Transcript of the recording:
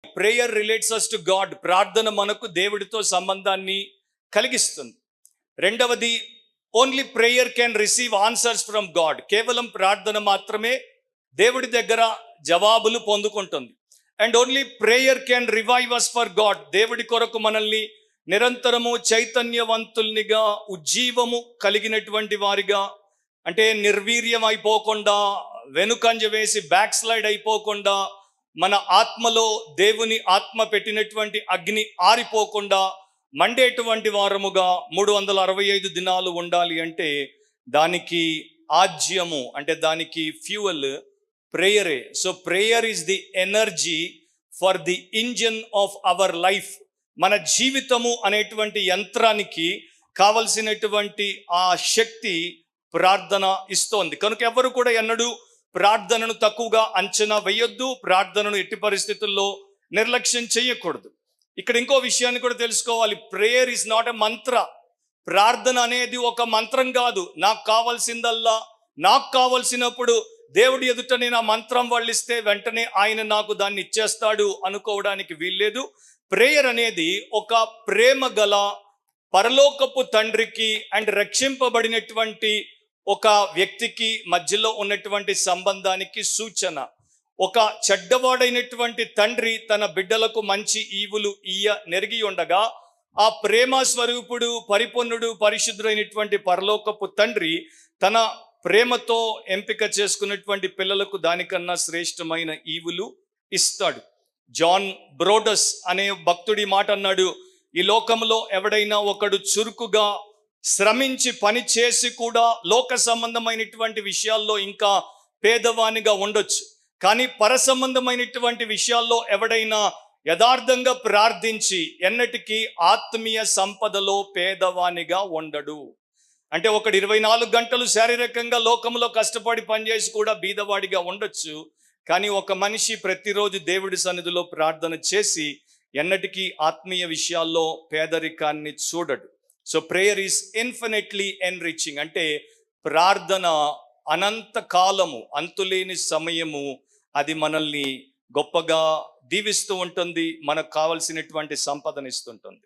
Prayer relates us to God. ప్రార్థన మనకు దేవుడితో సంబంధాన్ని కలిగిస్తుంది. రెండవది, only prayer can receive answers from God. కేవలం ప్రార్థన మాత్రమే దేవుడి దగ్గర జవాబులు పొందుకుంటుంది. And only prayer can revive us for God. దేవుడి కొరకు మనల్ని నిరంతరము చైతన్యవంతుల్నిగా, ఉజ్జీవము కలిగినటువంటి వారిగా, అంటే నిర్వీర్యం అయిపోకుండా, వెనుకంజ వేసి బ్యాక్ స్లైడ్ అయిపోకుండా, మన ఆత్మలో దేవుని ఆత్మ పెట్టినటువంటి అగ్ని ఆరిపోకుండా మండేటువంటి వారముగా 365 దినాలు ఉండాలి అంటే దానికి ఆజ్యము, అంటే దానికి ఫ్యూయల్ ప్రేయరే. So prayer is the energy for the engine of our life. మన జీవితము అనేటువంటి యంత్రానికి కావలసినటువంటి ఆ శక్తి ప్రార్థన ఇస్తోంది. కనుక ఎవరు కూడా ఎన్నడూ ప్రార్థనను తక్కువగా అంచనా వేయొద్దు. ప్రార్థనను ఎట్టి పరిస్థితుల్లో నిర్లక్ష్యం చేయకూడదు. ఇక్కడ ఇంకో విషయాన్ని కూడా తెలుసుకోవాలి. ప్రేయర్ ఈజ్ నాట్ ఎ మంత్ర. ప్రార్థన అనేది ఒక మంత్రం కాదు. నాకు కావాల్సిందల్లా, నాకు కావలసినప్పుడు దేవుడి ఎదుట నేను ఆ మంత్రం వల్లిస్తే వెంటనే ఆయన నాకు దాన్ని ఇచ్చేస్తాడు అనుకోవడానికి వీల్లేదు. ప్రేయర్ అనేది ఒక ప్రేమ గల పరలోకపు తండ్రికి అండ్ రక్షింపబడినటువంటి ఒక వ్యక్తికి మధ్యలో ఉన్నటువంటి సంబంధానికి సూచన. ఒక చెడ్డవాడైనటువంటి తండ్రి తన బిడ్డలకు మంచి ఈవులు నెరిగి ఉండగా, ఆ ప్రేమ స్వరూపుడు, పరిపూర్ణుడు, పరిశుద్ధుడైనటువంటి పరలోకపు తండ్రి తన ప్రేమతో ఎంపిక చేసుకున్నటువంటి పిల్లలకు దానికన్నా శ్రేష్టమైన ఈవులు ఇస్తాడు. జాన్ బ్రోడస్ అనే భక్తుడి మాట అన్నాడు, ఈ లోకంలో ఎవడైనా ఒకడు చురుకుగా శ్రమించి పని చేసి కూడా లోక సంబంధమైనటువంటి విషయాల్లో ఇంకా పేదవానిగా ఉండొచ్చు, కానీ పర సంబంధమైనటువంటి విషయాల్లో ఎవడైనా యథార్థంగా ప్రార్థించి ఎన్నటికీ ఆత్మీయ సంపదలో పేదవానిగా ఉండడు. అంటే ఒకడు 24 గంటలు శారీరకంగా లోకంలో కష్టపడి పనిచేసి కూడా బీదవాడిగా ఉండొచ్చు, కానీ ఒక మనిషి ప్రతిరోజు దేవుడి సన్నిధిలో ప్రార్థన చేసి ఎన్నటికీ ఆత్మీయ విషయాల్లో పేదరికాన్ని చూడడు. So prayer is infinitely enriching. అంటే ప్రార్థన అనంత కాలము, అంతులేని సమయము అది మనల్ని గొప్పగా దీవిస్తూ ఉంటుంది, మనకు కావలసినటువంటి సంపదనిస్తుంటుంది.